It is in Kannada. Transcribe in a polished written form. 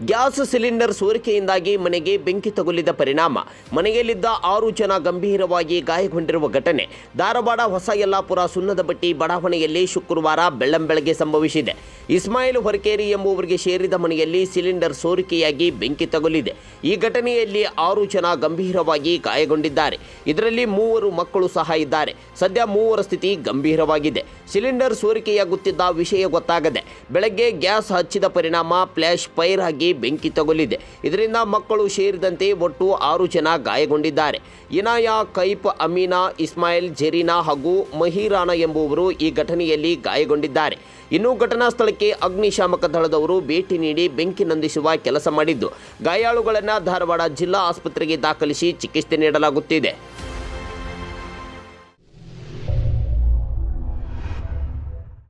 ಗ್ಯಾಸ್ ಸಿಲಿಂಡರ್ ಸೋರಿಕೆಯಿಂದಾಗಿ ಮನೆಗೆ ಬೆಂಕಿ ತಗುಲಿದ ಪರಿಣಾಮ ಮನೆಯಲ್ಲಿದ್ದ 6 ಜನ ಗಂಭೀರವಾಗಿ ಗಾಯಗೊಂಡಿರುವ ಘಟನೆ ಧಾರವಾಡ ಹೊಸ ಯಲ್ಲಾಪುರ ಸುಣ್ಣದಬಟ್ಟಿ ಬಡಾವಣೆಯಲ್ಲಿ ಶುಕ್ರವಾರ ಬೆಳ್ಳಂಬೆಳಗ್ಗೆ ಸಂಭವಿಸಿದೆ. ಇಸ್ಮಾಯಿಲ್ ಹೊರಕೇರಿ ಎಂಬುವರಿಗೆ ಸೇರಿದ ಮನೆಯಲ್ಲಿ ಸಿಲಿಂಡರ್ ಸೋರಿಕೆಯಾಗಿ ಬೆಂಕಿ ತಗುಲಿದೆ. ಈ ಘಟನೆಯಲ್ಲಿ 6 ಜನ ಗಂಭೀರವಾಗಿ ಗಾಯಗೊಂಡಿದ್ದಾರೆ. ಇದರಲ್ಲಿ 3 ಮಕ್ಕಳು ಸಹ ಇದ್ದಾರೆ. ಸದ್ಯ 3 ಸ್ಥಿತಿ ಗಂಭೀರವಾಗಿದೆ. ಸಿಲಿಂಡರ್ ಸೋರಿಕೆಯಾಗುತ್ತಿದ್ದ ವಿಷಯ ಗೊತ್ತಾಗದೆ ಬೆಳಗ್ಗೆ ಗ್ಯಾಸ್ ಹಚ್ಚಿದ ಪರಿಣಾಮ ಫ್ಲ್ಯಾಶ್ ಫೈರ್ ಆಗಿ ಬೆಂಕಿ ತಗುಲಿದೆ. ಇದರಿಂದ ಮಕ್ಕಳು ಸೇರಿದಂತೆ ಒಟ್ಟು 6 ಜನ ಗಾಯಗೊಂಡಿದ್ದಾರೆ. ಇನಾಯಾ, ಕೈಪ್, ಅಮೀನಾ, ಇಸ್ಮಾಯಿಲ್, ಜೆರೀನಾ ಹಾಗೂ ಮಹೀರಾನ ಎಂಬುವರು ಈ ಘಟನೆಯಲ್ಲಿ ಗಾಯಗೊಂಡಿದ್ದಾರೆ. ಇನ್ನು ಘಟನಾ ಸ್ಥಳಕ್ಕೆ ಅಗ್ನಿಶಾಮಕ ದಳದವರು ಭೇಟಿ ನೀಡಿ ಬೆಂಕಿ ನಂದಿಸುವ ಕೆಲಸ ಮಾಡಿದ್ದು ಗಾಯಾಳುಗಳನ್ನು ಧಾರವಾಡ ಜಿಲ್ಲಾ ಆಸ್ಪತ್ರೆಗೆ ದಾಖಲಿಸಿ ಚಿಕಿತ್ಸೆ ನೀಡಲಾಗುತ್ತಿದೆ.